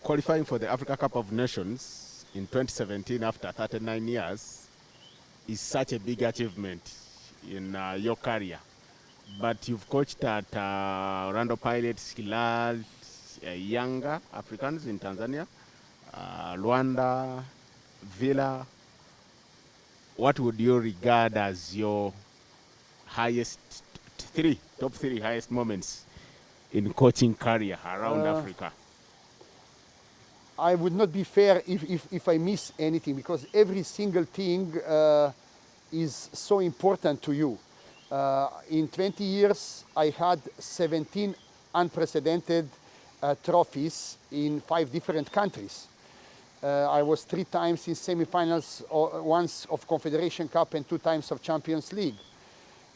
qualifying for the Africa Cup of Nations in 2017 after 39 years is such a big achievement in your career. But you've coached at Orlando Pirates, Hilal, Yanga Africans in Tanzania, Rwanda, Villa. What would you regard as your highest top three highest moments in coaching career around Africa? I would not be fair if I miss anything, because every single thing is so important to you. In 20 years, I had 17 unprecedented trophies in 5 different countries. I was 3 times in semifinals, once of Confederation Cup and 2 times of Champions League.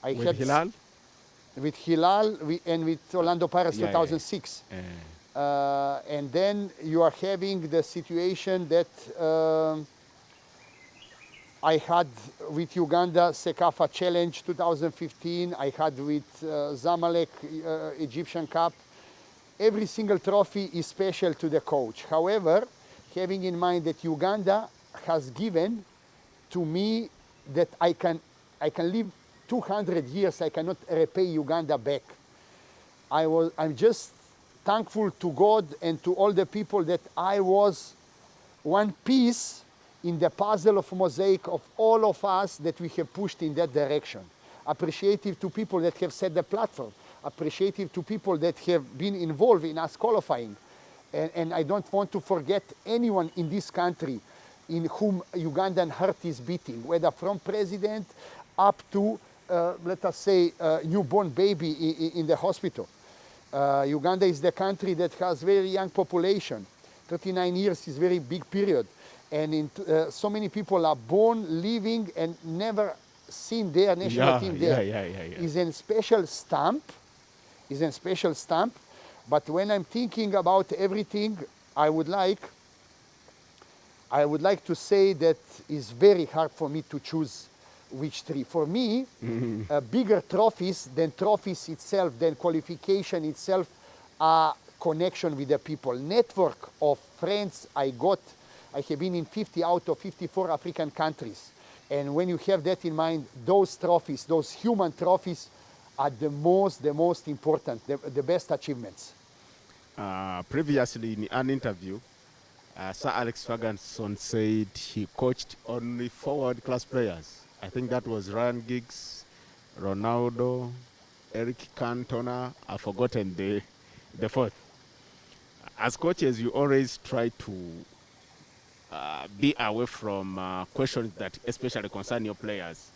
With Hilal? With Hilal and with Orlando Pirates 2006. And then you are having the situation that I had with Uganda Sekafa Challenge 2015. I had with Zamalek Egyptian Cup. Every single trophy is special to the coach. However, having in mind that Uganda has given to me that I can live 200 years, I cannot repay Uganda back. I'm just thankful to God and to all the people that I was one piece in the puzzle of mosaic of all of us that we have pushed in that direction. Appreciative to people that have set the platform. Appreciative to people that have been involved in us qualifying. And I don't want to forget anyone in this country in whom Ugandan heart is beating, whether from president up to, let us say, newborn baby in the hospital. Uganda is the country that has very young population. 39 years is a very big period. And so many people are born, living, and never seen their national team there. Is a special stamp. Is a special stamp. But when I'm thinking about everything, I would like to say that it's very hard for me to choose which 3. For me, bigger trophies than trophies itself, than qualification itself, are connection with the people. Network of friends I got. I have been in 50 out of 54 African countries. And when you have that in mind, those trophies, those human trophies, are the most important, the best achievements. Previously in an interview, Sir Alex Ferguson said he coached only 4 world-class players. I think that was Ryan Giggs, Ronaldo, Eric Cantona. I've forgotten the 4th. As coaches, you always try to be away from questions that especially concern your players.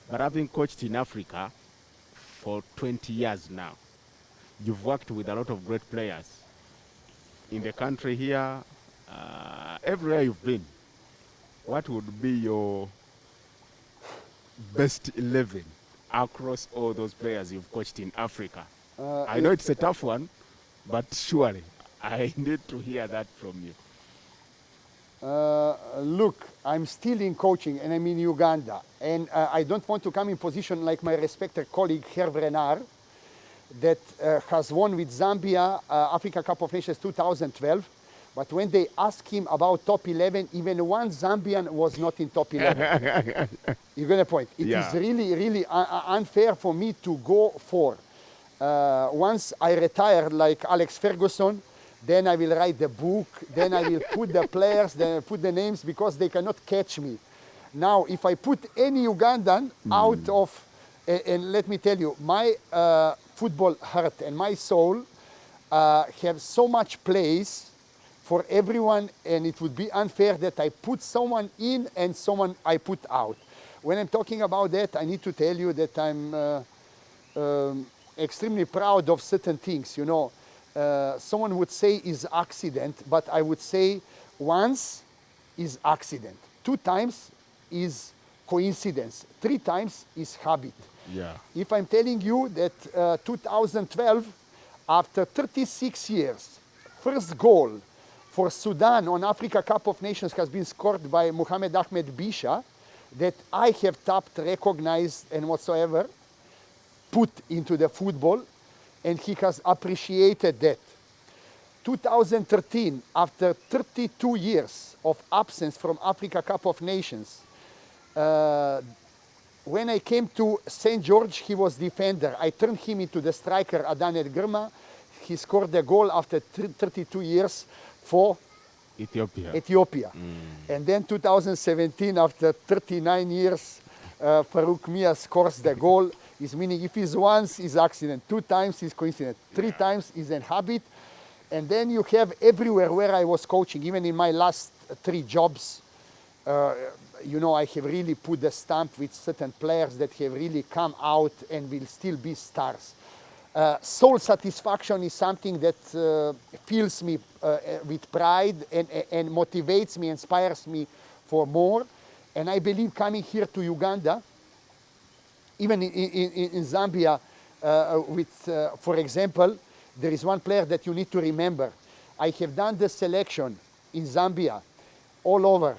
But having coached in Africa for 20 years now, you've worked with a lot of great players in the country here, everywhere you've been. What would be your best 11 across all those players you've coached in Africa? I know it's a tough one, but surely I need to hear that from you. Look, I'm still in coaching and I'm in Uganda. And I don't want to come in position like my respected colleague Hervé Renard, that has won with Zambia Africa Cup of Nations 2012. But when they asked him about top 11, even one Zambian was not in top 11. You get the point? It is really unfair for me to go for. Once I retire like Alex Ferguson, then I will write the book, then I will put the players, then I put the names, because they cannot catch me. Now, if I put any Ugandan out of, and let me tell you, my football heart and my soul have so much place for everyone, and it would be unfair that I put someone in and someone I put out. When I'm talking about that, I need to tell you that I'm extremely proud of certain things. You know, someone would say is accident, but I would say once is accident, 2 times is coincidence, 3 times is habit. If I'm telling you that 2012, after 36 years, first goal for Sudan on Africa Cup of Nations has been scored by Mohamed Ahmed Bisha, that I have tapped, recognized, and whatsoever, put into the football, and he has appreciated that. 2013, after 32 years of absence from Africa Cup of Nations, when I came to St. George, he was defender. I turned him into the striker, Adanet Grma. He scored the goal after 32 years for Ethiopia. And then 2017, after 39 years, Farouk Mia scores the goal. Is meaning if it's once, it's accident. 2 times is coincidence. 3 times is a habit. And then you have everywhere where I was coaching, even in my last 3 jobs, you know, I have really put the stamp with certain players that have really come out and will still be stars. Soul satisfaction is something that fills me with pride and motivates me, inspires me for more. And I believe coming here to Uganda, even in Zambia, for example, there is one player that you need to remember. I have done the selection in Zambia all over,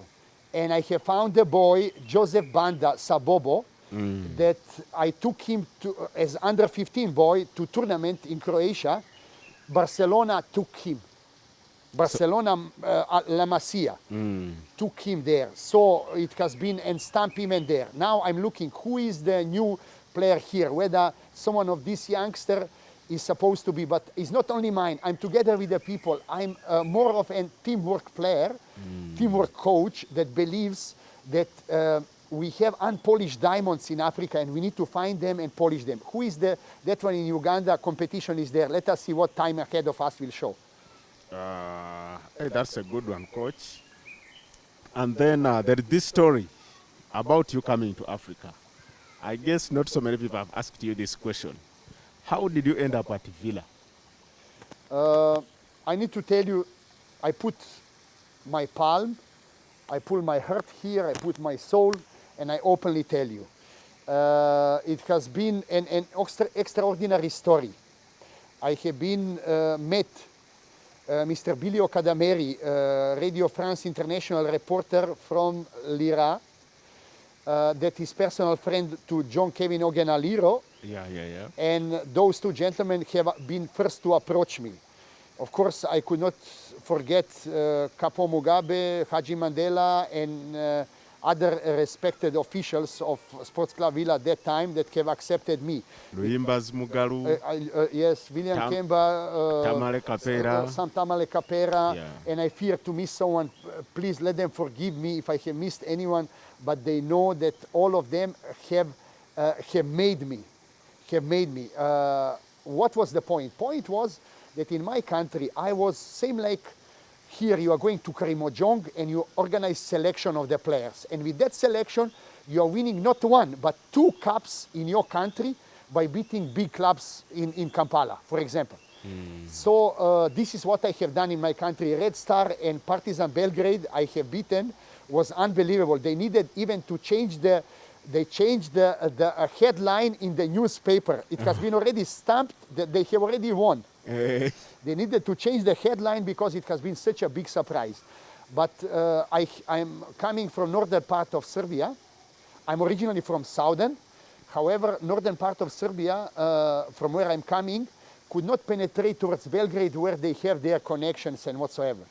and I have found a boy, Joseph Banda Sabobo, that I took him to, as under 15 boy to tournament in Croatia. Barcelona took him. Barcelona, La Masia, took him there. So it has been, and stamped him in there. Now I'm looking, who is the new player here? Whether someone of this youngster is supposed to be, but it's not only mine. I'm together with the people. I'm more of a teamwork player, teamwork coach that believes that we have unpolished diamonds in Africa and we need to find them and polish them. Who is that one in Uganda? Competition is there. Let us see what time ahead of us will show. Hey, that's a good one, coach. And then there is this story about you coming to Africa. I guess not so many people have asked you this question. How did you end up at Villa? I need to tell you, I put my palm, I pull my heart here, I put my soul, and I openly tell you. It has been an extraordinary story. I have been met Mr. Bilio Cadameri, Radio France International reporter from Lira, that is personal friend to John Kevin Ogenaliro. Yeah. And those 2 gentlemen have been first to approach me. Of course, I could not forget Kapo Mugabe, Haji Mandela, and other respected officials of Sports Club Villa at that time that have accepted me. Luimbas Mugalu. Yes, William Kemba, Tamale Kapera. Sam Tamale Kapera, Yeah. and I fear to miss someone. Please let them forgive me if I have missed anyone, but they know that all of them have made me. What was the point? Point was that in my country, I was same like here. You are going to Karimojong and you organize selection of the players. And with that selection, you are winning not 1, but 2 cups in your country by beating big clubs in Kampala, for example. So this is what I have done in my country. Red Star and Partizan Belgrade I have beaten, was unbelievable. They needed even to change the headline in the newspaper. It has been already stamped that they have already won. They needed to change the headline because it has been such a big surprise. But I'm coming from northern part of Serbia. I'm originally from southern. However, northern part of Serbia, from where I'm coming, could not penetrate towards Belgrade where they have their connections and whatsoever.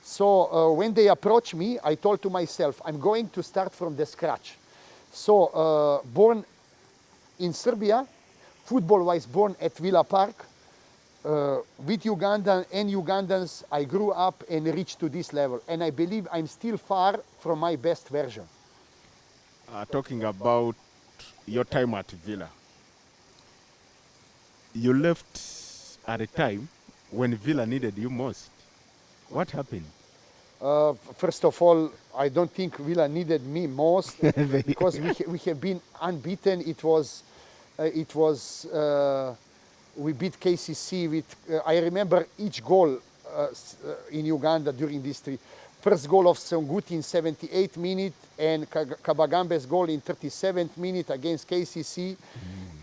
So when they approached me, I told to myself, I'm going to start from the scratch. So born in Serbia, football-wise born at Villa Park, with Ugandan and Ugandans, I grew up and reached to this level. And I believe I'm still far from my best version. Talking about your time at Villa, you left at a time when Villa needed you most. What happened? First of all, I don't think Villa needed me most because we have been unbeaten. We beat KCC with, I remember each goal in Uganda during this three. First goal of Songuti in 78th minute and Kabagambe's goal in 37th minute against KCC.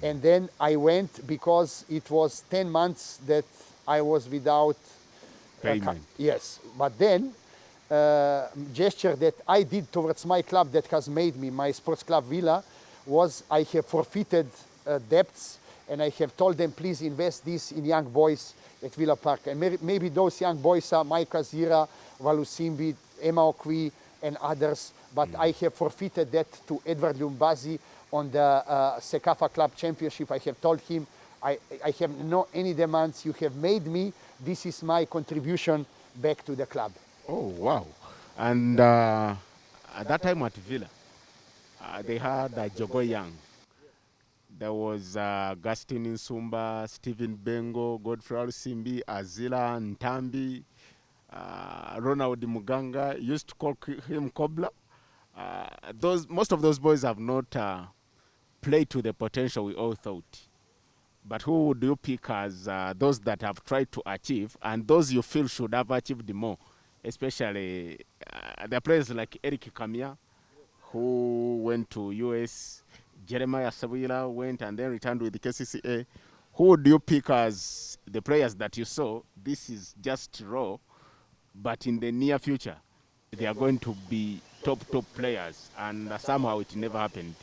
And then I went because it was 10 months that I was without payment. Yes, but then gesture that I did towards my club that has made me, my sports club Villa, was I have forfeited debts and I have told them, please invest this in young boys at Villa Park. And maybe those young boys are Micah Zira, Valusimbi, Emma Okwi, and others. But I have forfeited that to Edward Lumbazi on the Sekafa Club Championship. I have told him, I have no any demands. You have made me. This is my contribution back to the club. Oh, wow. And at that time at Villa, they had Jogo Young. There was Augustine Nsumba, Stephen Bengo, Godfrey Simbi, Azila Ntambi, Ronald Muganga. Used to call him Kobla. Most of those boys have not played to the potential we all thought. But who would you pick as those that have tried to achieve and those you feel should have achieved more? Especially the players like Eric Kamia, who went to US, Jeremiah Sabila went and then returned with the KCCA. Who would you pick as the players that you saw? This is just raw, but in the near future, they are going to be top players, and somehow it never happened.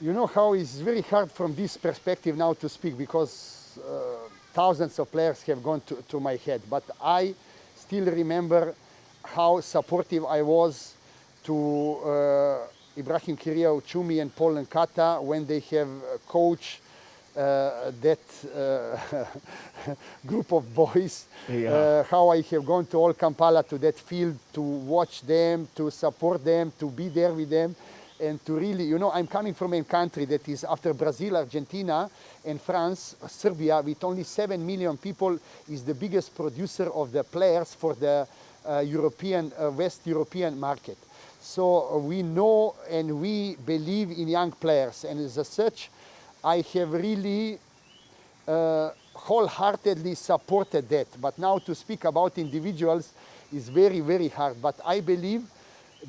You know how it's very hard from this perspective now to speak because thousands of players have gone to my head. But I still remember how supportive I was to Ibrahim Kiria Uchumi and Paul Nkata when they have coached that group of boys. Yeah. How I have gone to all Kampala to that field to watch them, to support them, to be there with them. And to really, you know, I'm coming from a country that is, after Brazil, Argentina, and France, Serbia, with only 7 million people, is the biggest producer of the players for the West European market. So we know and we believe in young players. And as such, I have really wholeheartedly supported that. But now to speak about individuals is very, very hard. But I believe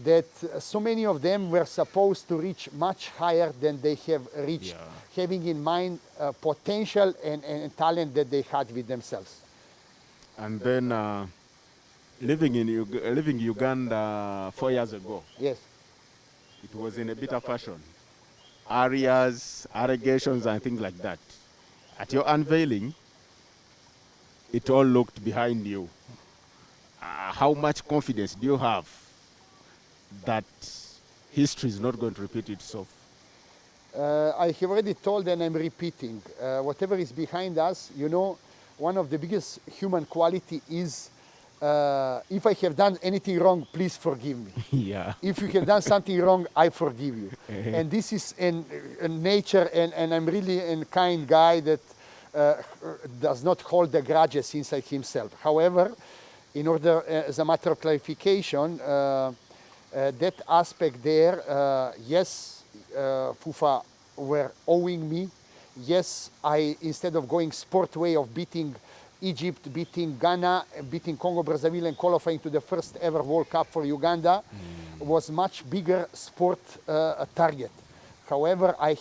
that so many of them were supposed to reach much higher than they have reached, having in mind potential and talent that they had with themselves. And then living in Uganda 4 years ago, Yes. it was in a bitter fashion. Areas, allegations, and things like that. At your unveiling, it all looked behind you. How much confidence do you have that history is not going to repeat itself? I have already told and I'm repeating, whatever is behind us, you know, one of the biggest human quality is if I have done anything wrong, please forgive me. Yeah. If you have done something wrong, I forgive you. And this is in nature, and I'm really a kind guy that does not hold the grudges inside himself. However, in order, as a matter of clarification, that aspect there, yes, FUFA were owing me. Yes, I, instead of going sport way of beating Egypt, beating Ghana, beating Congo, Brazzaville, and qualifying to the first ever World Cup for Uganda, was much bigger sport target. However, I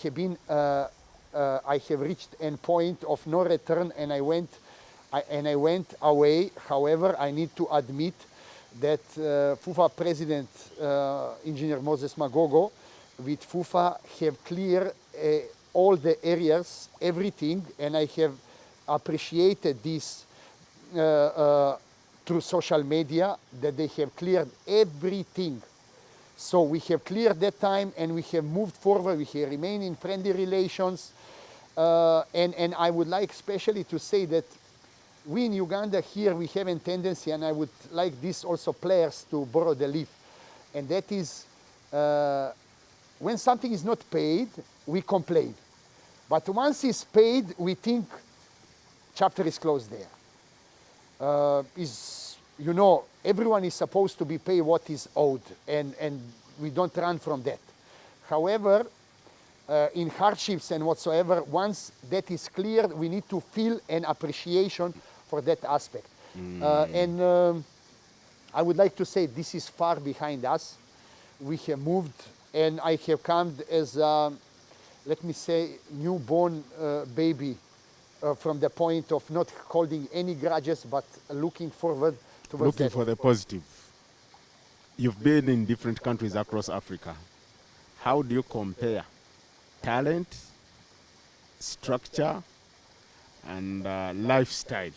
have reached a point of no return, and I went away. However, I need to admit that FUFA President, Engineer Moses Magogo, with FUFA have cleared all the areas, everything, and I have appreciated this through social media, that they have cleared everything. So we have cleared that time and we have moved forward, we have remained in friendly relations. And I would like especially to say that we in Uganda here, we have a tendency, and I would like this also players to borrow the leaf, and that is when something is not paid, we complain. But once it's paid, we think chapter is closed there. You know, everyone is supposed to be paid what is owed, and we don't run from that. However, in hardships and whatsoever, once that is cleared, we need to feel an appreciation for that aspect. And I would like to say this is far behind us. We have moved, and I have come as, let me say, newborn baby from the point of not holding any grudges, but looking forward towards Looking that. for the positive. You've been in different countries across Africa. How do you compare talent, structure, and lifestyle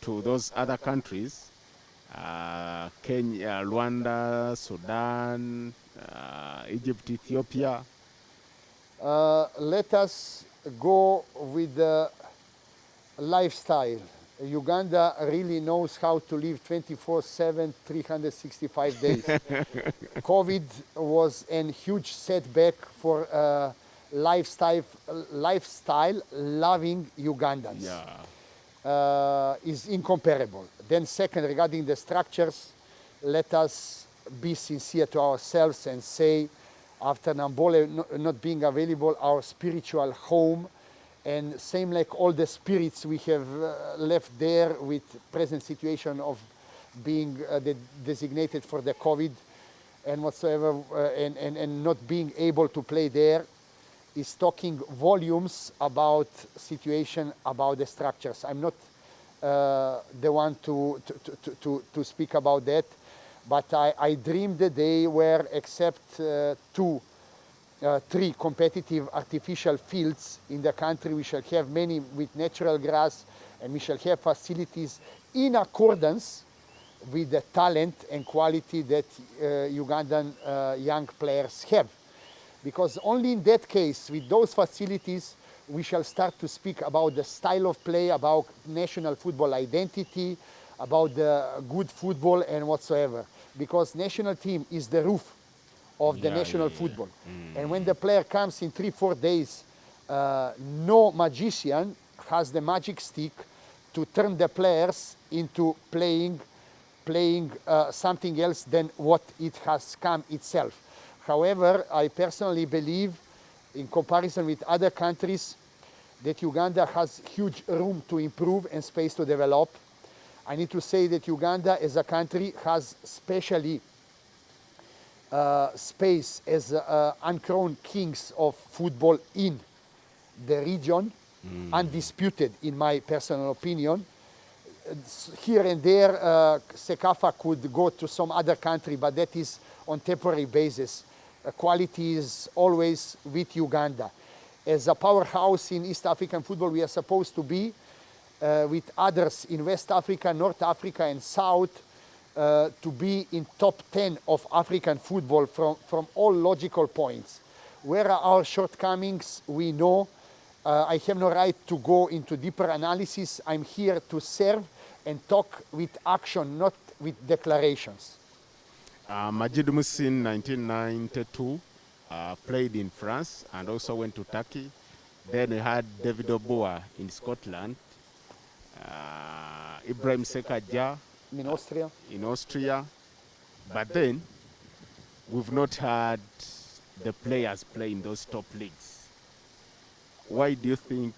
to those other countries, Kenya, Rwanda, Sudan, Egypt, Ethiopia? Let us go with the lifestyle. Uganda really knows how to live 24/7, 365 days. COVID was a huge setback for lifestyle loving Ugandans. Is incomparable. Then second, regarding the structures, let us be sincere to ourselves and say, after Nambole not being available, our spiritual home, and same like all the spirits we have left there with present situation of being designated for the COVID and whatsoever, and not being able to play there, is talking volumes about situation, about the structures. I'm not the one to speak about that, but I dream the day where, except three competitive artificial fields in the country, we shall have many with natural grass, and we shall have facilities in accordance with the talent and quality that Ugandan young players have. Because only in that case, with those facilities, we shall start to speak about the style of play, about national football identity, about the good football and whatsoever. Because national team is the roof of the national football. And when the player comes in 3-4 days, no magician has the magic stick to turn the players into playing something else than what it has come itself. However, I personally believe, in comparison with other countries, that Uganda has huge room to improve and space to develop. I need to say that Uganda as a country has especially space as uncrowned kings of football in the region, undisputed in my personal opinion. Here and there, Sekafa could go to some other country, but that is on temporary basis. Quality is always with Uganda. As a powerhouse in East African football, we are supposed to be with others in West Africa, North Africa, and South, to be in top 10 of African football from all logical points. Where are our shortcomings? We know. I have no right to go into deeper analysis. I'm here to serve and talk with action, not with declarations. Majid Musin, 1992, played in France and also went to Turkey. Then we had David Oboa in Scotland, Ibrahim Sekaja in Austria. But then we've not had the players play in those top leagues. Why do you think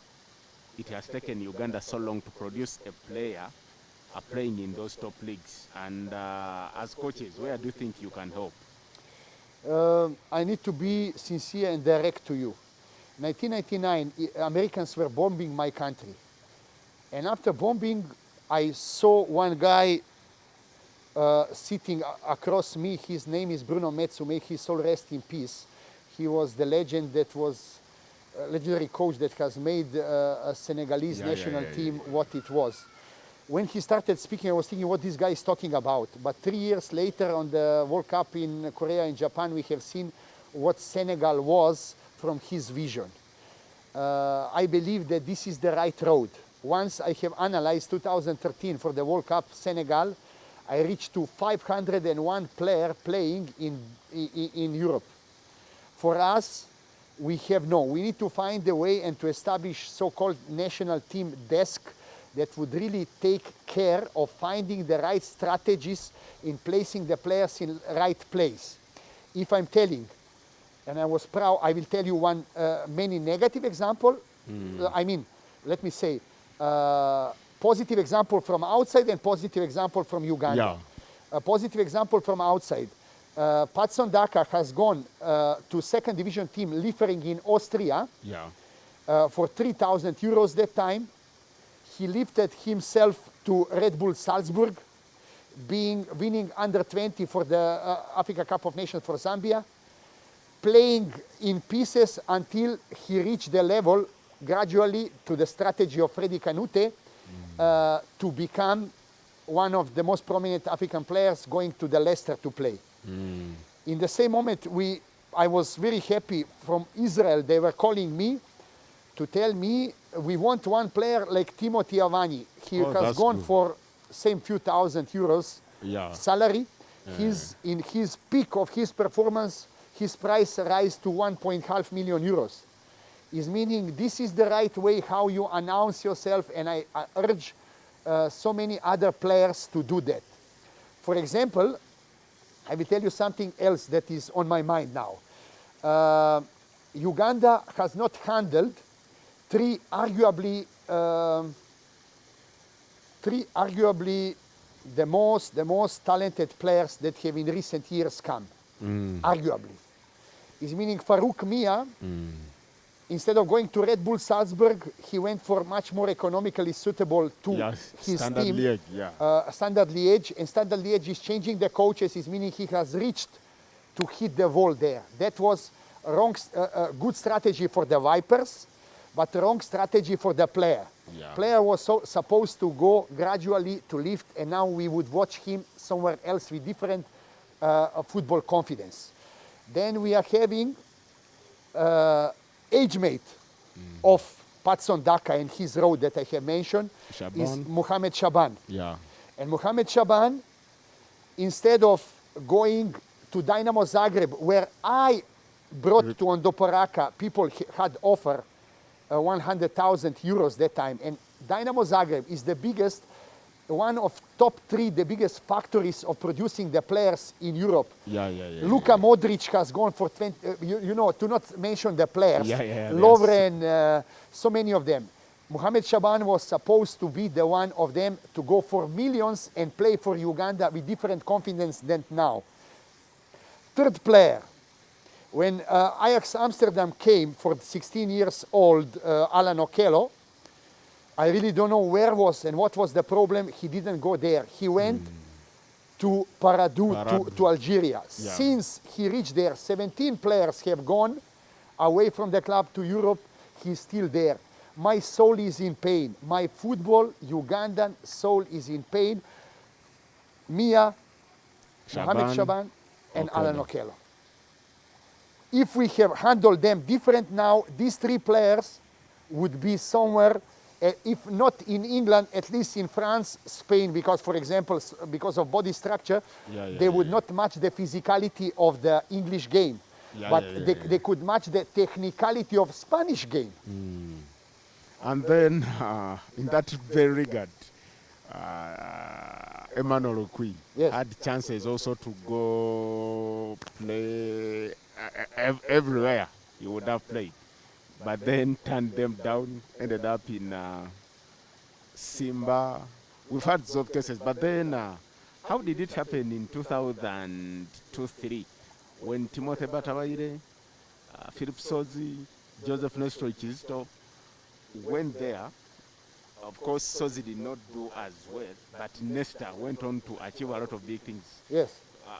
it has taken Uganda so long to produce a player playing in those top leagues? And as coaches, where do you think you can help? I need to be sincere and direct to you. 1999, Americans were bombing my country. And after bombing, I saw one guy sitting across me. His name is Bruno Metsu. May his soul rest in peace. He was the legend that was legendary coach that has made a Senegalese national team what it was. When he started speaking, I was thinking what this guy is talking about. But 3 years later on the World Cup in Korea and Japan, we have seen what Senegal was from his vision. I believe that this is the right road. Once I have analyzed 2013 for the World Cup Senegal, I reached to 501 player playing in Europe. For us, we need to find a way and to establish so-called national team desk that would really take care of finding the right strategies in placing the players in the right place. If I'm telling, and I was proud, I will tell you one many negative example. I mean, let me say, positive example from outside and positive example from Uganda. A positive example from outside. Patson Daka has gone to second division team Liefering in Austria for 3,000 euros that time. He lifted himself to Red Bull Salzburg, winning under 20 for the Africa Cup of Nations for Zambia, playing in pieces until he reached the level gradually to the strategy of Freddy Canute to become one of the most prominent African players going to the Leicester to play. In the same moment, I was very happy from Israel. They were calling me to tell me, we want one player like Timothy Avani. He has gone good. for same few thousand euros salary. In his peak of his performance, his price rise to 1.5 million euros. Is meaning this is the right way how you announce yourself, and I urge so many other players to do that. For example, I will tell you something else that is on my mind now. Uganda has not handled three arguably the most talented players that have in recent years come. Arguably. Is meaning Farouk Mia, instead of going to Red Bull Salzburg, he went for much more economically suitable to his Standard team. Liège, Standard Liège. And Standard Liège is changing the coaches, is meaning he has reached to hit the wall there. That was good strategy for the Vipers, but wrong strategy for the player. Player was supposed to go gradually to lift, and now we would watch him somewhere else with different football confidence. Then we are having age mate of Patson Daka and his road that I have mentioned is Mohamed Shaban. And Mohamed Shaban, instead of going to Dynamo Zagreb, where I brought to Ondoporaka, people had offer 100,000 euros that time. And Dynamo Zagreb is the biggest, one of top three, the biggest factories of producing the players in Europe. Luka Modric has gone for 20, you know, to not mention the players. Lovren, so many of them. Mohamed Shaban was supposed to be the one of them to go for millions and play for Uganda with different confidence than now. Third player. When Ajax Amsterdam came for 16 years old, Alan Okello, I really don't know where was and what was the problem. He didn't go there. He went to Paradou. To Algeria. Since he reached there, 17 players have gone away from the club to Europe. He's still there. My soul is in pain. My football, Ugandan soul is in pain. Mia, Mohamed Shaban, and Alan Okello. If we have handled them different now, these three players would be somewhere, if not in England, at least in France, Spain, because, for example, because of body structure, they would not match the physicality of the English game. They could match the technicality of Spanish game. And then, in that very regard, Emmanuel Okwi had chances also to go play everywhere he would have played, but then turned them down, ended up in Simba. We've had those cases, but then how did it happen in 2002-03 when Timothy Batawaire, Philip Sozi, Joseph Nestor Chizisto went there? Of course, Sozi did not do as well, but Nestor went on to achieve a lot of big things. Yes.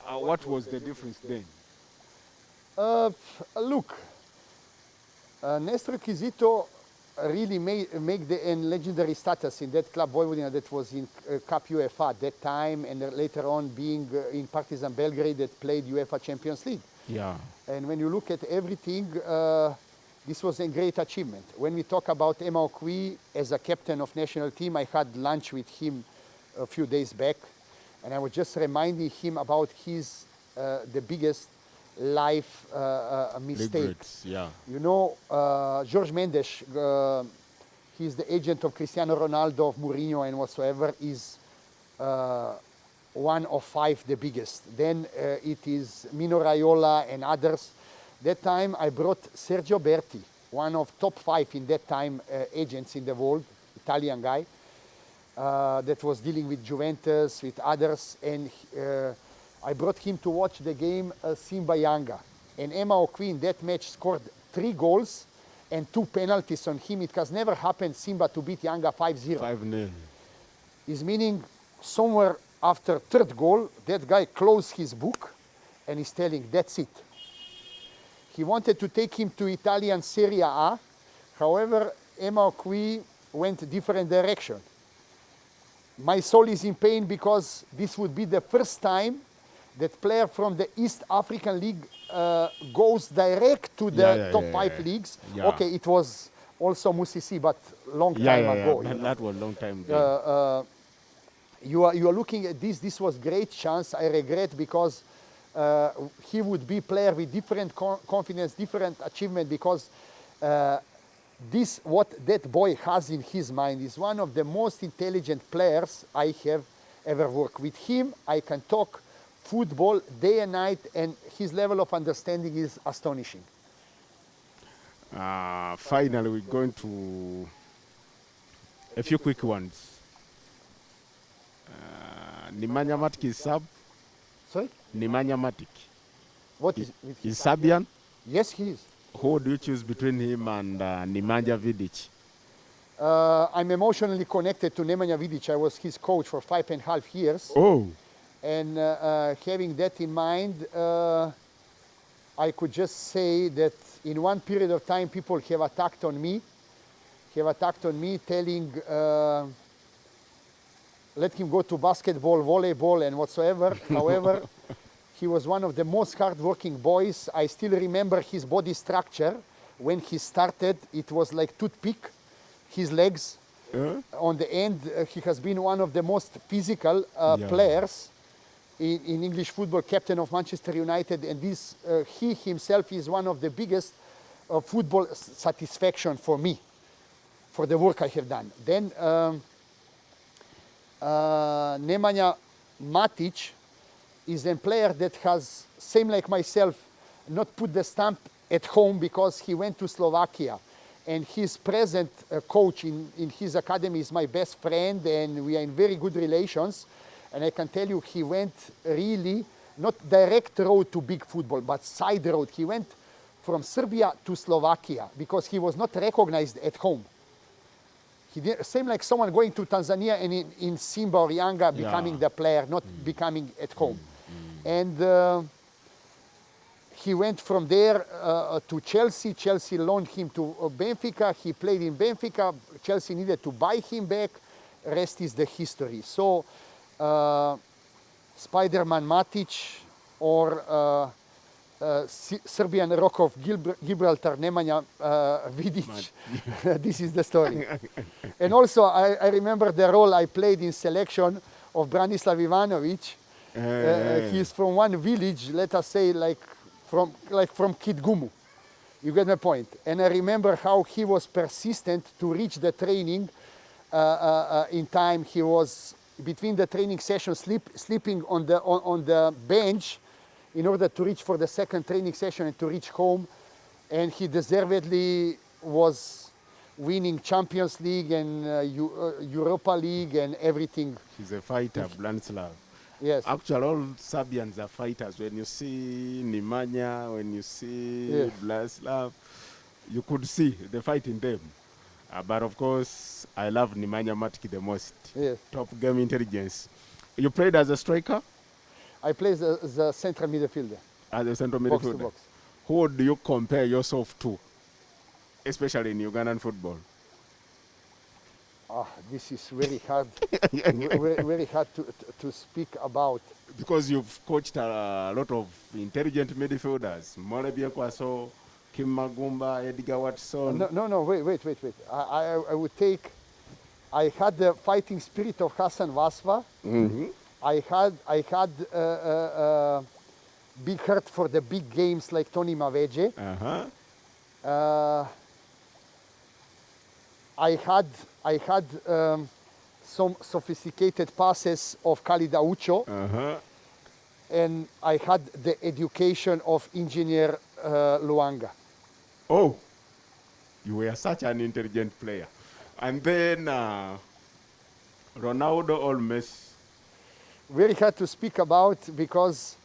What was the difference then? Look, Nestor Kizito really made the legendary status in that club Vojvodina that was in Cup UEFA at that time, and later on being in Partizan Belgrade that played UEFA Champions League. And when you look at everything, this was a great achievement. When we talk about Emma Okwi as a captain of national team, I had lunch with him a few days back, and I was just reminding him about his the biggest life mistake. You know, Jorge Mendes, he's the agent of Cristiano Ronaldo, of Mourinho and whatsoever, is one of five the biggest. Then it is Mino Raiola and others. That time I brought Sergio Berti, one of top five in that time agents in the world, Italian guy, that was dealing with Juventus, with others, and I brought him to watch the game Simba Yanga. And Emma Okwi in that match scored 3 goals and 2 penalties on him. It has never happened Simba to beat Yanga 5-0. 5-0. Is meaning somewhere after third goal, that guy closed his book and is telling, that's it. He wanted to take him to Italian Serie A. However, Emma Okwi went different direction. My soul is in pain because this would be the first time that player from the East African League goes direct to the top five leagues. Yeah. Okay, it was also Musisi, but long time ago. But that was long time Uh, ago. you are looking at this. This was great chance. I regret because he would be player with different confidence, different achievement. Because this what that boy has in his mind is one of the most intelligent players I have ever worked with. Him, I can talk football day and night, and his level of understanding is astonishing. Finally, we're going to a few quick ones. Nemanja Matic is Serb. Sorry? Nemanja Matic. What is with Is Serbian? Yes, he is. Who do you choose between him and Nemanja Vidic? I'm emotionally connected to Nemanja Vidic. I was his coach for 5.5 years. Oh. And having that in mind, I could just say that in one period of time, people have attacked on me, telling, let him go to basketball, volleyball, and whatsoever. However, he was one of the most hardworking boys. I still remember his body structure. When he started, it was like toothpick, his legs. On the end, he has been one of the most physical players in English football, captain of Manchester United, and this he himself is one of the biggest football satisfaction for me, for the work I have done. Then Nemanja Matic is a player that has, same like myself, not put the stamp at home because he went to Slovakia. And his present coach in his academy is my best friend, and we are in very good relations. And I can tell you, he went really, not direct road to big football, but side road. He went from Serbia to Slovakia because he was not recognized at home. He did, same like someone going to Tanzania and in Simba or Yanga becoming the player, not becoming at home. And he went from there to Chelsea. Chelsea loaned him to Benfica. He played in Benfica. Chelsea needed to buy him back. Rest is the history. So Spider-Man Matic or Serbian Rock of Gibraltar, Nemanja Vidic. This is the story. And also, I remember the role I played in selection of Branislav Ivanovic. He's from one village, let us say, like from Kitgumu. You get my point. And I remember how he was persistent to reach the training in time. He was between the training sessions sleeping on the bench in order to reach for the second training session and to reach home. And he deservedly was winning Champions League and Europa League and everything. He's a fighter, Branislav. Yes. Actually, all Serbians are fighters. When you see Nemanja, when you see Branislav, you could see the fight in them. But of course, I love Nemanja Matic the most. Yes. Top game intelligence. You played as a striker? I played as a central midfielder. As a central Box to midfielder? box. Who do you compare yourself to, especially in Ugandan football? This is very hard, very hard to speak about. Because you've coached a lot of intelligent midfielders. Morebia Kwaso, Kim Magumba, Edgar Watson. No, wait. I would take, I had the fighting spirit of Hassan Vasva. Mm-hmm. I had big heart for the big games like Tony Maveje. I had some sophisticated passes of Khalid Aucho. And I had the education of engineer Luanga. Oh, you were such an intelligent player. And then Ronaldo or Messi? Very hard to speak about because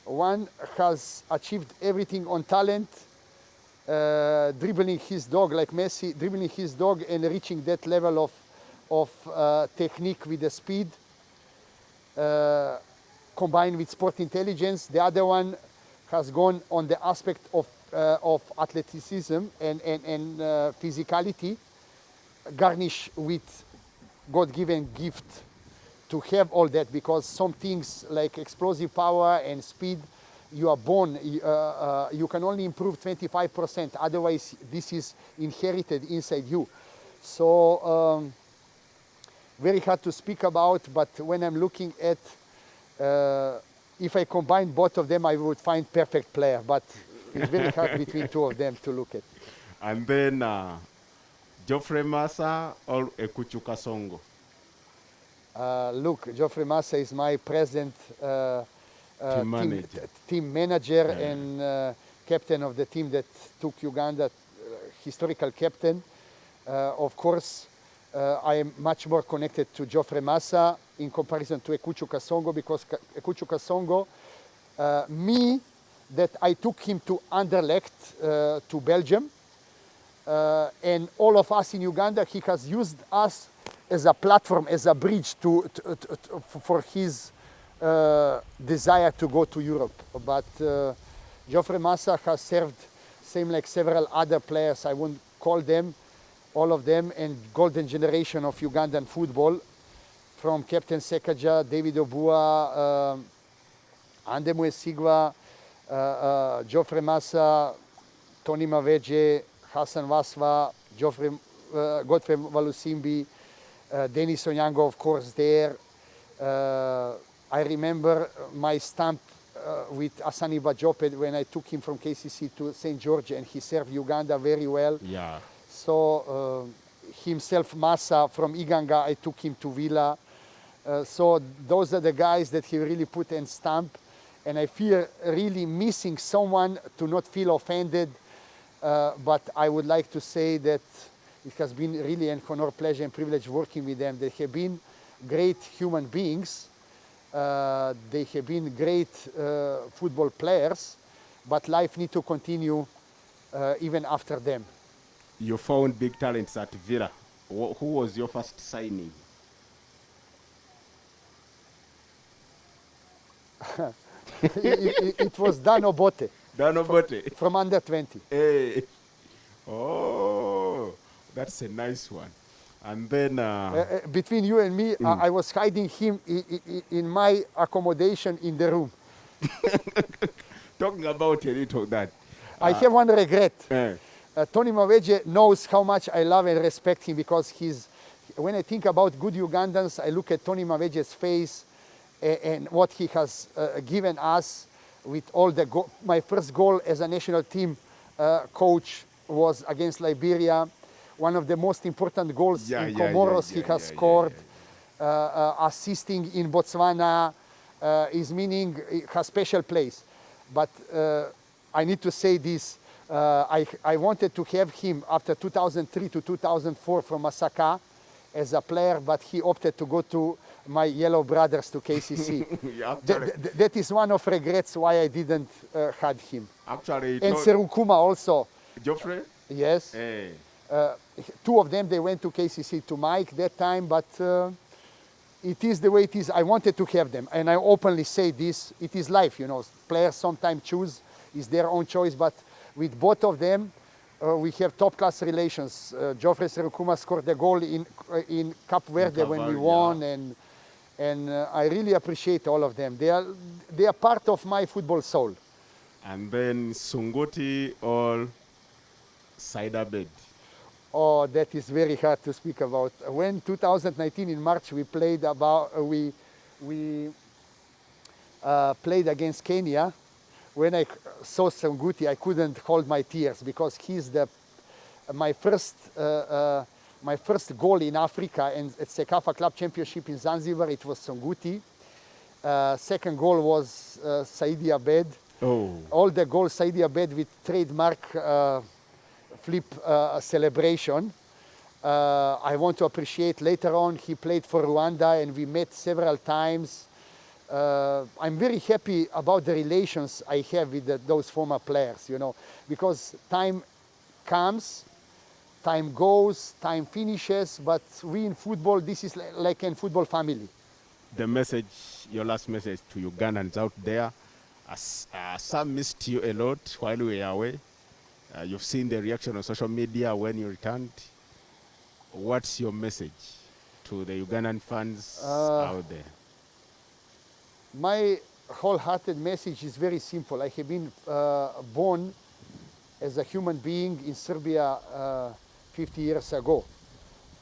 one has achieved everything on talent, dribbling his dog like Messi, dribbling his dog and reaching that level of technique with the speed, combined with sport intelligence. The other one has gone on the aspect of athleticism and physicality. garnish with God-given gift to have all that, because some things like explosive power and speed, you are born, you can only improve 25%, otherwise this is inherited inside you. So very hard to speak about, but when I'm looking at, if I combine both of them, I would find perfect player, but it's very hard between two of them to look at. And then Geoffrey Massa or Ekuchu Kasongo? Look, Geoffrey Massa is my present team manager and captain of the team that took Uganda, historical captain. Of course, I am much more connected to Geoffrey Massa in comparison to Ekuchu Kasongo, because Ekuchu Kasongo, that I took him to Anderlecht, to Belgium, and all of us in Uganda, he has used us as a platform, as a bridge for his desire to go to Europe. But Geoffrey Massa has served, same like several other players, I won't call them, all of them, and golden generation of Ugandan football, from Captain Sekaja, David Obua, Andemwe Sigwa, Geoffrey Massa, Tony Maveje, Hassan Waswa, Godfrey Walusimbi, Denis Onyango, of course, there. I remember my stamp with Asani Bajope when I took him from KCC to St. George, and he served Uganda very well. Yeah. So himself, Massa, from Iganga, I took him to Villa. So those are the guys that he really put in stamp. And I feel really missing someone to not feel offended. But I would like to say that it has been really an honor, pleasure, and privilege working with them. They have been great human beings. They have been great football players, but life needs to continue even after them. You found big talents at Villa. Who was your first signing? It was Dan Obote. Dan Obote. From under 20. Hey. Oh, that's a nice one. And then between you and me, I was hiding him in my accommodation in the room. Talking about a little that. I have one regret. Tony Maveje knows how much I love and respect him, because when I think about good Ugandans, I look at Tony Maveje's face and what he has given us with all the my first goal as a national team coach was against Liberia. One of the most important goals in Comoros he has scored. Assisting in Botswana is meaning it has special place. But I need to say this. I wanted to have him after 2003 to 2004 from Masaka as a player, but he opted to go to my Yellow Brothers to KCC. That is one of regrets why I didn't had him. Actually, and Serukuma also. Geoffrey? Yes. Hey. Two of them, they went to KCC, to Mike that time, but it is the way it is. I wanted to have them, and I openly say this. It is life, you know. Players sometimes choose, it's their own choice, but with both of them, we have top-class relations. Geoffrey Serukuma scored the goal in Cape Verde when we won, and I really appreciate all of them. They are part of my football soul. And then Sunguti or Saidabed. Oh, that is very hard to speak about. When 2019 in March we played played against Kenya, when I saw Sunguti, I couldn't hold my tears, because he's my first goal in Africa, and at Sekafa Club Championship in Zanzibar, it was Sunguti. Second goal was Saidi Abed. Oh. All the goals Saidi Abed with trademark flip celebration. I want to appreciate later on, he played for Rwanda and we met several times. I'm very happy about the relations I have with those former players, you know, because time comes, time goes, time finishes, but we in football, this is like a football family. The message, your last message to Ugandans out there, some missed you a lot while we were away. You've seen the reaction on social media when you returned. what's your message to the Ugandan fans out there? My wholehearted message is very simple. I have been born as a human being in Serbia 50 years ago.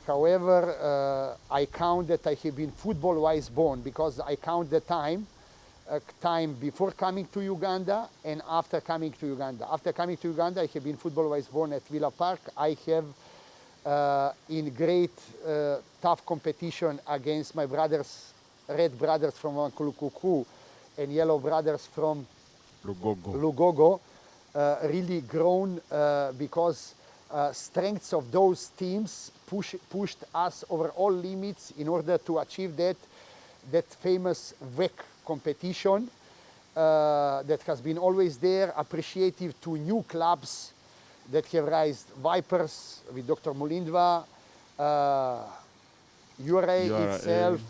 However, I count that I have been football-wise born because I count the time before coming to Uganda and after coming to Uganda. After coming to Uganda, I have been football-wise born at Villa Park. I have in great tough competition against my brothers, red brothers from Wankulukuku and yellow brothers from Lugogo, really grown because strengths of those teams pushed us over all limits in order to achieve that famous WEC competition that has been always there, appreciative to new clubs that have raised Vipers with Dr. Mulindwa, Jure itself,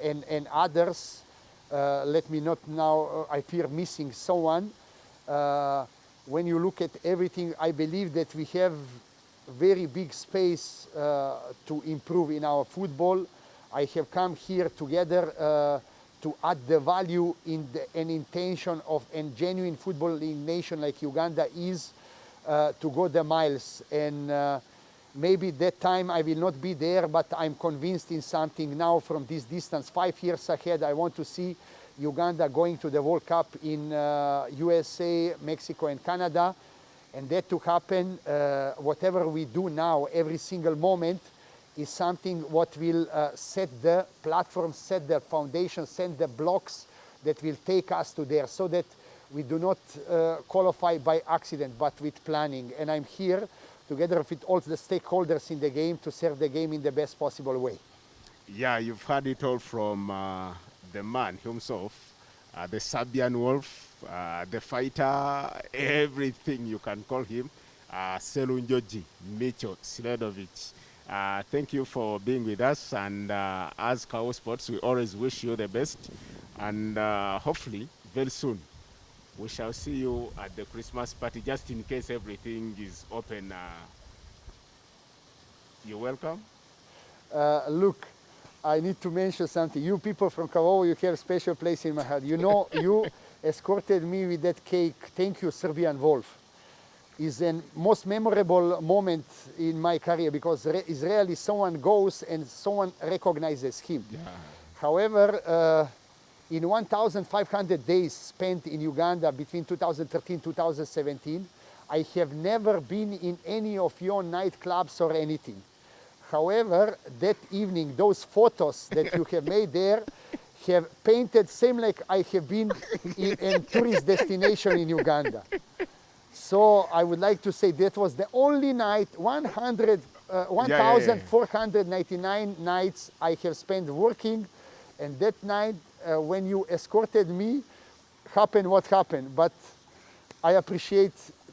and others. Let me not now, I fear missing someone. When you look at everything, I believe that we have very big space to improve in our football. I have come here together to add the value in an intention of a genuine footballing nation like Uganda is to go the miles. And maybe that time I will not be there, but I'm convinced in something now from this distance. 5 years ahead, I want to see Uganda going to the World Cup in USA, Mexico, and Canada. And that to happen, whatever we do now, every single moment, is something what will set the platform, set the foundation, set the blocks that will take us to there, so that we do not qualify by accident, but with planning. And I'm here together with all the stakeholders in the game to serve the game in the best possible way. Yeah, you've heard it all from the man himself, the Serbian wolf, the fighter, everything you can call him, Milutin Micho Sredojević. Thank you for being with us, and as Kawowo Sports, we always wish you the best, and hopefully very soon we shall see you at the Christmas party, just in case everything is open. You're welcome. Look, I need to mention something. You people from Kawowo, you have a special place in my heart. You know, you escorted me with that cake. Thank you, Serbian Wolf. Is the most memorable moment in my career, because Israeli someone goes and someone recognizes him. Yeah. However, in 1,500 days spent in Uganda between 2013 and 2017, I have never been in any of your nightclubs or anything. However, that evening, those photos that you have made there have painted same like I have been in a tourist destination in Uganda. So I would like to say that was the only night, 1,499 nights I have spent working, and that night when you escorted me, happened what happened. But I appreciate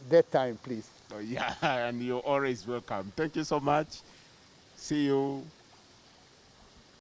that time, please. Oh, yeah, and you're always welcome. Thank you so much. See you.